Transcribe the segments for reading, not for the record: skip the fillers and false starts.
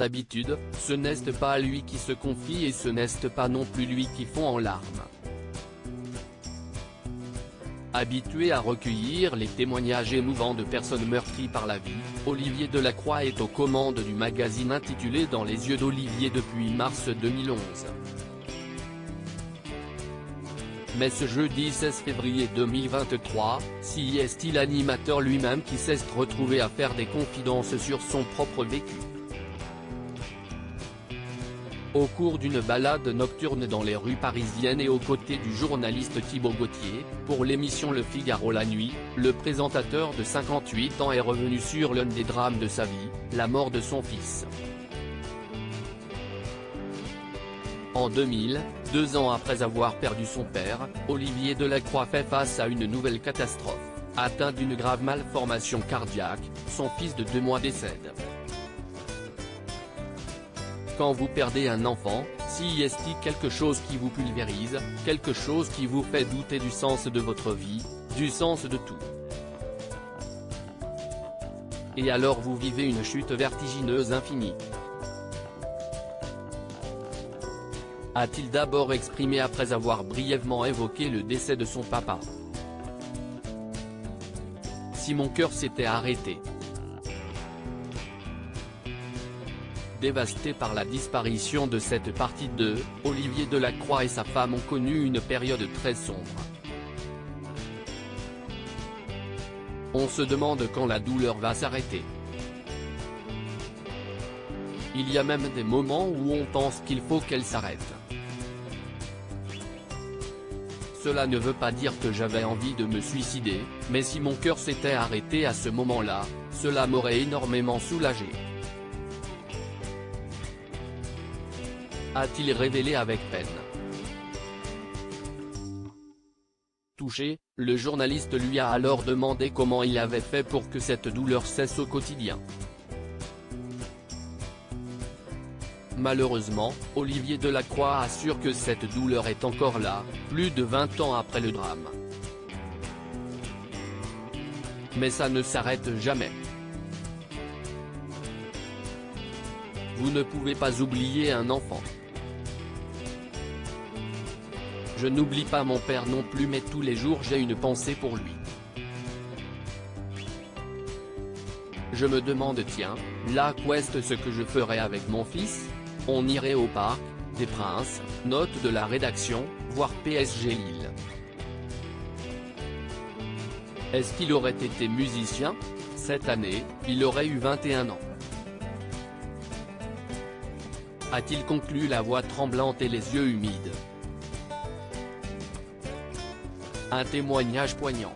d'habitude, ce n'est pas lui qui se confie et ce n'est pas non plus lui qui fond en larmes. Habitué à recueillir les témoignages émouvants de personnes meurtries par la vie, Olivier Delacroix est aux commandes du magazine intitulé Dans les yeux d'Olivier depuis mars 2011. Mais ce jeudi 16 février 2023, si est l'animateur lui-même qui s'est retrouvé à faire des confidences sur son propre vécu. Au cours d'une balade nocturne dans les rues parisiennes et aux côtés du journaliste Thibaut Gauthier, pour l'émission Le Figaro la nuit, le présentateur de 58 ans est revenu sur l'un des drames de sa vie, la mort de son fils. En 2000, 2 ans après avoir perdu son père, Olivier Delacroix fait face à une nouvelle catastrophe. Atteint d'une grave malformation cardiaque, son fils de 2 mois décède. Quand vous perdez un enfant, si est quelque chose qui vous pulvérise, quelque chose qui vous fait douter du sens de votre vie, du sens de tout. Et alors vous vivez une chute vertigineuse infinie. A-t-il d'abord exprimé après avoir brièvement évoqué le décès de son papa. Si mon cœur s'était arrêté. Dévasté par la disparition de cette partie de Olivier Delacroix et sa femme ont connu une période très sombre. On se demande quand la douleur va s'arrêter. Il y a même des moments où on pense qu'il faut qu'elle s'arrête. Cela ne veut pas dire que j'avais envie de me suicider, mais si mon cœur s'était arrêté à ce moment-là, cela m'aurait énormément soulagé. A-t-il révélé avec peine. Touché, le journaliste lui a alors demandé comment il avait fait pour que cette douleur cesse au quotidien. Malheureusement, Olivier Delacroix assure que cette douleur est encore là, plus de 20 ans après le drame. Mais ça ne s'arrête jamais. Vous ne pouvez pas oublier un enfant. Je n'oublie pas mon père non plus, mais tous les jours j'ai une pensée pour lui. Je me demande tiens, là qu'est-ce ce que je ferais avec mon fils? On irait au parc des Princes, note de la rédaction, voir PSG Lille. Est-ce qu'il aurait été musicien? Cette année, il aurait eu 21 ans. A-t-il conclu la voix tremblante et les yeux humides? Un témoignage poignant.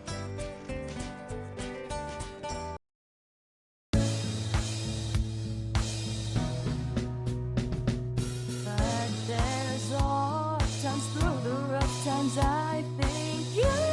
But there's all times through the rough times I think you